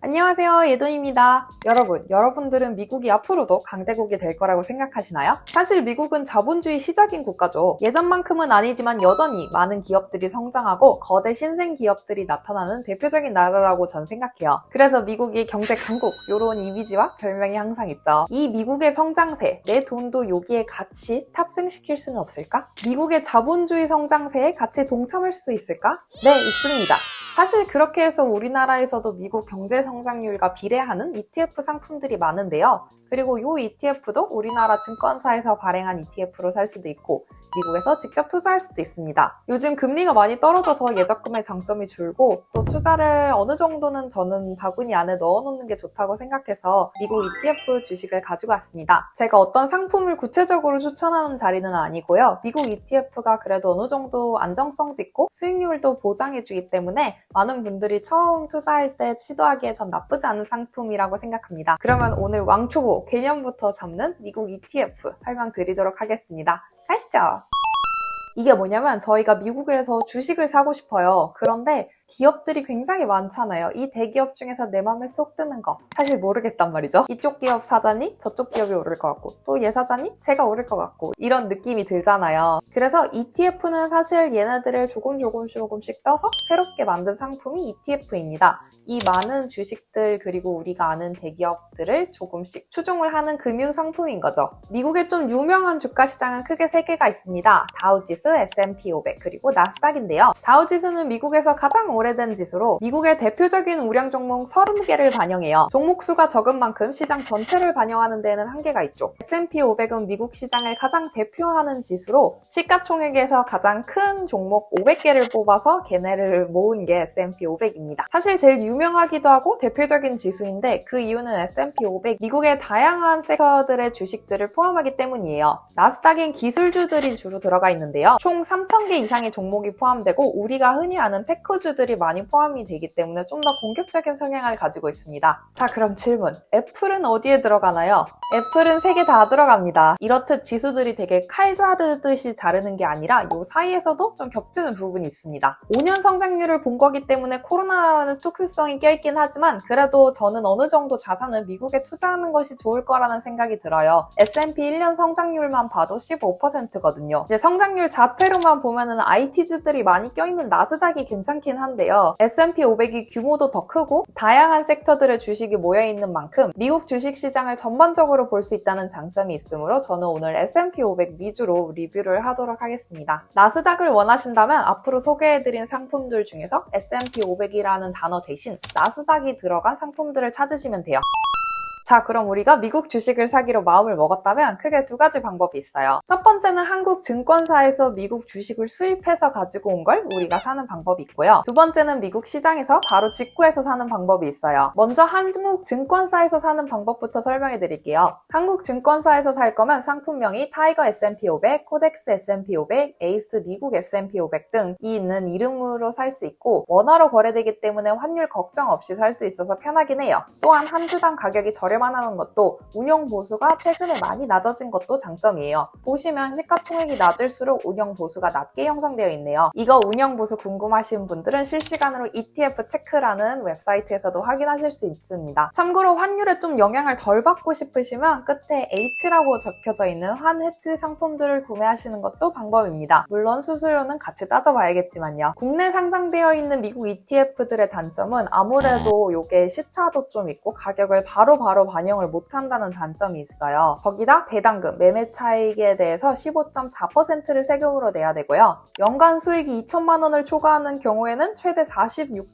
안녕하세요, 예돈입니다. 여러분들은 미국이 앞으로도 강대국이 될 거라고 생각하시나요? 사실 미국은 자본주의 시작인 국가죠. 예전만큼은 아니지만 여전히 많은 기업들이 성장하고 거대 신생 기업들이 나타나는 대표적인 나라라고 전 생각해요. 그래서 미국이 경제 강국, 요런 이미지와 별명이 항상 있죠. 이 미국의 성장세, 내 돈도 여기에 같이 탑승시킬 수는 없을까? 미국의 자본주의 성장세에 같이 동참할 수 있을까? 네, 있습니다. 사실 그렇게 해서 우리나라에서도 미국 경제 성장률과 비례하는 ETF 상품들이 많은데요. 그리고 이 ETF도 우리나라 증권사에서 발행한 ETF로 살 수도 있고 미국에서 직접 투자할 수도 있습니다. 요즘 금리가 많이 떨어져서 예적금의 장점이 줄고 또 투자를 어느 정도는 저는 바구니 안에 넣어놓는 게 좋다고 생각해서 미국 ETF 주식을 가지고 왔습니다. 제가 어떤 상품을 구체적으로 추천하는 자리는 아니고요. 미국 ETF가 그래도 어느 정도 안정성도 있고 수익률도 보장해주기 때문에 많은 분들이 처음 투자할 때 시도하기에 전 나쁘지 않은 상품이라고 생각합니다. 그러면 오늘 왕초보 개념부터 잡는 미국 ETF 설명드리도록 하겠습니다. 가시죠! 이게 뭐냐면 저희가 미국에서 주식을 사고 싶어요. 그런데 기업들이 굉장히 많잖아요. 이 대기업 중에서 내 맘에 쏙 드는 거 사실 모르겠단 말이죠. 이쪽 기업 사자니 저쪽 기업이 오를 것 같고 또 얘 사자니 제가 오를 것 같고 이런 느낌이 들잖아요. 그래서 ETF는 사실 얘네들을 조금씩 떠서 새롭게 만든 상품이 ETF입니다. 이 많은 주식들 그리고 우리가 아는 대기업들을 조금씩 추종을 하는 금융상품인 거죠. 미국의 좀 유명한 주가 시장은 크게 3개가 있습니다. 다우지수, S&P 500 그리고 나스닥인데요. 다우지수는 미국에서 가장 오래된 지수로 미국의 대표적인 우량 종목 30개를 반영해요. 종목 수가 적은 만큼 시장 전체를 반영하는 데에는 한계가 있죠. S&P 500은 미국 시장을 가장 대표하는 지수로 시가총액에서 가장 큰 종목 500개를 뽑아서 걔네를 모은 게 S&P 500입니다. 사실 제일 유명하기도 하고 대표적인 지수인데 그 이유는 S&P 500 미국의 다양한 섹터들의 주식들을 포함하기 때문이에요. 나스닥엔 기술주들이 주로 들어가 있는데요. 총 3,000개 이상의 종목이 포함되고 우리가 흔히 아는 테크주들이 많이 포함이 되기 때문에 좀 더 공격적인 성향을 가지고 있습니다. 자, 그럼 질문. 애플은 어디에 들어가나요? 애플은 3개 다 들어갑니다. 이렇듯 지수들이 되게 칼 자르듯이 자르는 게 아니라 이 사이에서도 좀 겹치는 부분이 있습니다. 5년 성장률을 본 거기 때문에 코로나라는 특수성이 껴있긴 하지만 그래도 저는 어느 정도 자산을 미국에 투자하는 것이 좋을 거라는 생각이 들어요. S&P 1년 성장률만 봐도 15%거든요. 이제 성장률 자체로만 보면은 IT주들이 많이 껴있는 나스닥이 괜찮긴 한데요. S&P 500이 규모도 더 크고 다양한 섹터들의 주식이 모여있는 만큼 미국 주식시장을 전반적으로 볼 수 있다는 장점이 있으므로 저는 오늘 S&P 500 위주로 리뷰를 하도록 하겠습니다. 나스닥을 원하신다면 앞으로 소개해드린 상품들 중에서 S&P 500이라는 단어 대신 나스닥이 들어간 상품들을 찾으시면 돼요. 자, 그럼 우리가 미국 주식을 사기로 마음을 먹었다면 크게 2가지 방법이 있어요. 첫 번째는 한국 증권사에서 미국 주식을 수입해서 가지고 온 걸 우리가 사는 방법이 있고요. 두 번째는 미국 시장에서 바로 직구해서 사는 방법이 있어요. 먼저 한국 증권사에서 사는 방법부터 설명해 드릴게요. 한국 증권사에서 살 거면 상품명이 타이거 S&P 500, 코덱스 S&P 500, 에이스 미국 S&P 500 등이 있는 이름으로 살 수 있고 원화로 거래되기 때문에 환율 걱정 없이 살 수 있어서 편하긴 해요. 또한 한 주당 가격이 저렴하다는 것도 운영 보수가 최근에 많이 낮아진 것도 장점이에요. 보시면 시가총액이 낮을수록 운영 보수가 낮게 형성되어 있네요. 이거 운영 보수 궁금하신 분들은 실시간으로 ETF 체크라는 웹사이트에서도 확인하실 수 있습니다. 참고로 환율에 좀 영향을 덜 받고 싶으시면 끝에 H라고 적혀져 있는 환해지 상품들을 구매하시는 것도 방법입니다. 물론 수수료는 같이 따져봐야겠지만요. 국내 상장되어 있는 미국 ETF들의 단점은 아무래도 이게 시차도 좀 있고 가격을 바로 반영을 못한다는 단점이 있어요. 거기다 배당금, 매매 차익에 대해서 15.4%를 세금으로 내야 되고요. 연간 수익이 2천만 원을 초과하는 경우에는 최대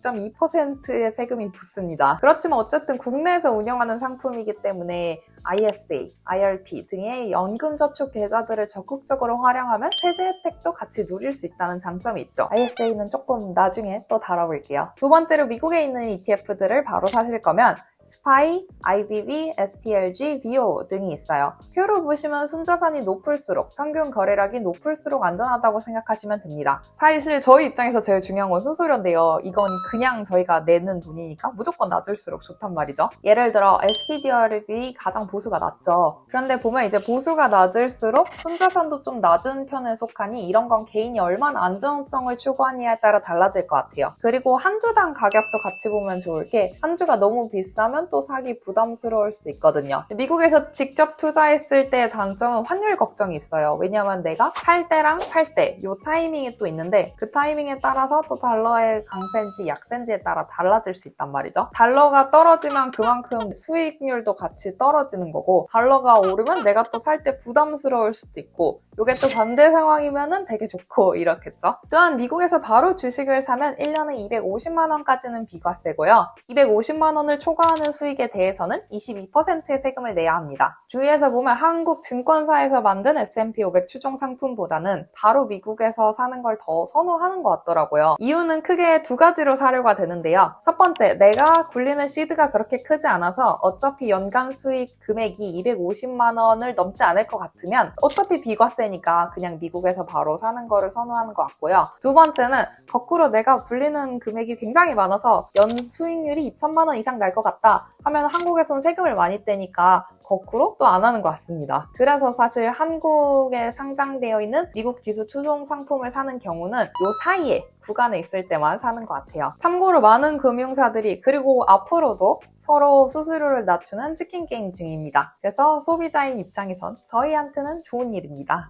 46.2%의 세금이 붙습니다. 그렇지만 어쨌든 국내에서 운영하는 상품이기 때문에 ISA, IRP 등의 연금저축 계좌들을 적극적으로 활용하면 세제 혜택도 같이 누릴 수 있다는 장점이 있죠. ISA는 조금 나중에 또 다뤄볼게요. 두 번째로 미국에 있는 ETF들을 바로 사실 거면 SPY, IBB, SPLG, VO 등이 있어요. 표로 보시면 순자산이 높을수록, 평균 거래량이 높을수록 안전하다고 생각하시면 됩니다. 사실 저희 입장에서 제일 중요한 건 수수료인데요. 이건 그냥 저희가 내는 돈이니까 무조건 낮을수록 좋단 말이죠. 예를 들어 SPDR이 가장 보수가 낮죠. 그런데 보면 이제 보수가 낮을수록 순자산도 좀 낮은 편에 속하니 이런 건 개인이 얼마나 안정성을 추구하느냐에 따라 달라질 것 같아요. 그리고 한 주당 가격도 같이 보면 좋을 게 한 주가 너무 비싸면 또 사기 부담스러울 수 있거든요. 미국에서 직접 투자했을 때의 단점은 환율 걱정이 있어요. 왜냐면 내가 살 때랑 팔 때 이 타이밍이 또 있는데 그 타이밍에 따라서 또 달러의 강세인지 약세인지에 따라 달라질 수 있단 말이죠. 달러가 떨어지면 그만큼 수익률도 같이 떨어지는 거고 달러가 오르면 내가 또 살 때 부담스러울 수도 있고 이게 또 반대 상황이면은 되게 좋고 이렇겠죠. 또한 미국에서 바로 주식을 사면 1년에 250만 원까지는 비과세고요. 250만 원을 초과하는 수익에 대해서는 22%의 세금을 내야 합니다. 주위에서 보면 한국 증권사에서 만든 S&P 500 추종 상품보다는 바로 미국에서 사는 걸 더 선호하는 것 같더라고요. 이유는 크게 두 가지로 사료가 되는데요. 첫 번째, 내가 굴리는 시드가 그렇게 크지 않아서 어차피 연간 수익 금액이 250만 원을 넘지 않을 것 같으면 어차피 비과세니까 그냥 미국에서 바로 사는 거를 선호하는 것 같고요. 두 번째는 거꾸로 내가 굴리는 금액이 굉장히 많아서 연 수익률이 2천만 원 이상 날 것 같다 하면 한국에선 세금을 많이 떼니까 거꾸로 또 안 하는 것 같습니다. 그래서 사실 한국에 상장되어 있는 미국 지수 추종 상품을 사는 경우는 이 사이에 구간에 있을 때만 사는 것 같아요. 참고로 많은 금융사들이 그리고 앞으로도 서로 수수료를 낮추는 치킨 게임 중입니다. 그래서 소비자인 입장에선 저희한테는 좋은 일입니다.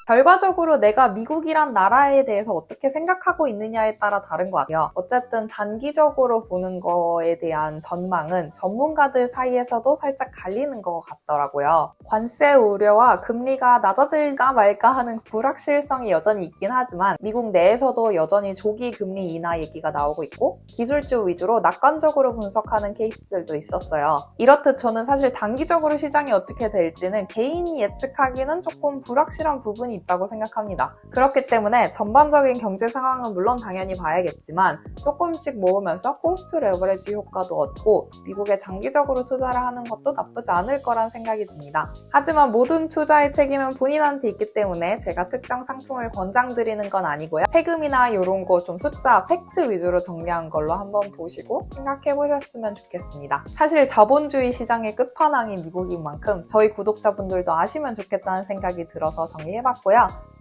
결과적으로 내가 미국이란 나라에 대해서 어떻게 생각하고 있느냐에 따라 다른 것 같아요. 어쨌든 단기적으로 보는 거에 대한 전망은 전문가들 사이에서도 살짝 갈리는 것 같더라고요. 관세 우려와 금리가 낮아질까 말까 하는 불확실성이 여전히 있긴 하지만 미국 내에서도 여전히 조기 금리 인하 얘기가 나오고 있고 기술주 위주로 낙관적으로 분석하는 케이스들도 있었어요. 이렇듯 저는 사실 단기적으로 시장이 어떻게 될지는 개인이 예측하기는 조금 불확실한 부분이 있다고 생각합니다. 그렇기 때문에 전반적인 경제 상황은 물론 당연히 봐야겠지만 조금씩 모으면서 코스트 레버리지 효과도 얻고 미국에 장기적으로 투자를 하는 것도 나쁘지 않을 거란 생각이 듭니다. 하지만 모든 투자의 책임은 본인한테 있기 때문에 제가 특정 상품을 권장드리는 건 아니고요. 세금이나 이런 거 좀 숫자, 팩트 위주로 정리한 걸로 한번 보시고 생각해 보셨으면 좋겠습니다. 사실 자본주의 시장의 끝판왕이 미국인 만큼 저희 구독자분들도 아시면 좋겠다는 생각이 들어서 정리해봤고요.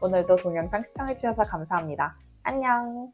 오늘도 동영상 시청해주셔서 감사합니다. 안녕!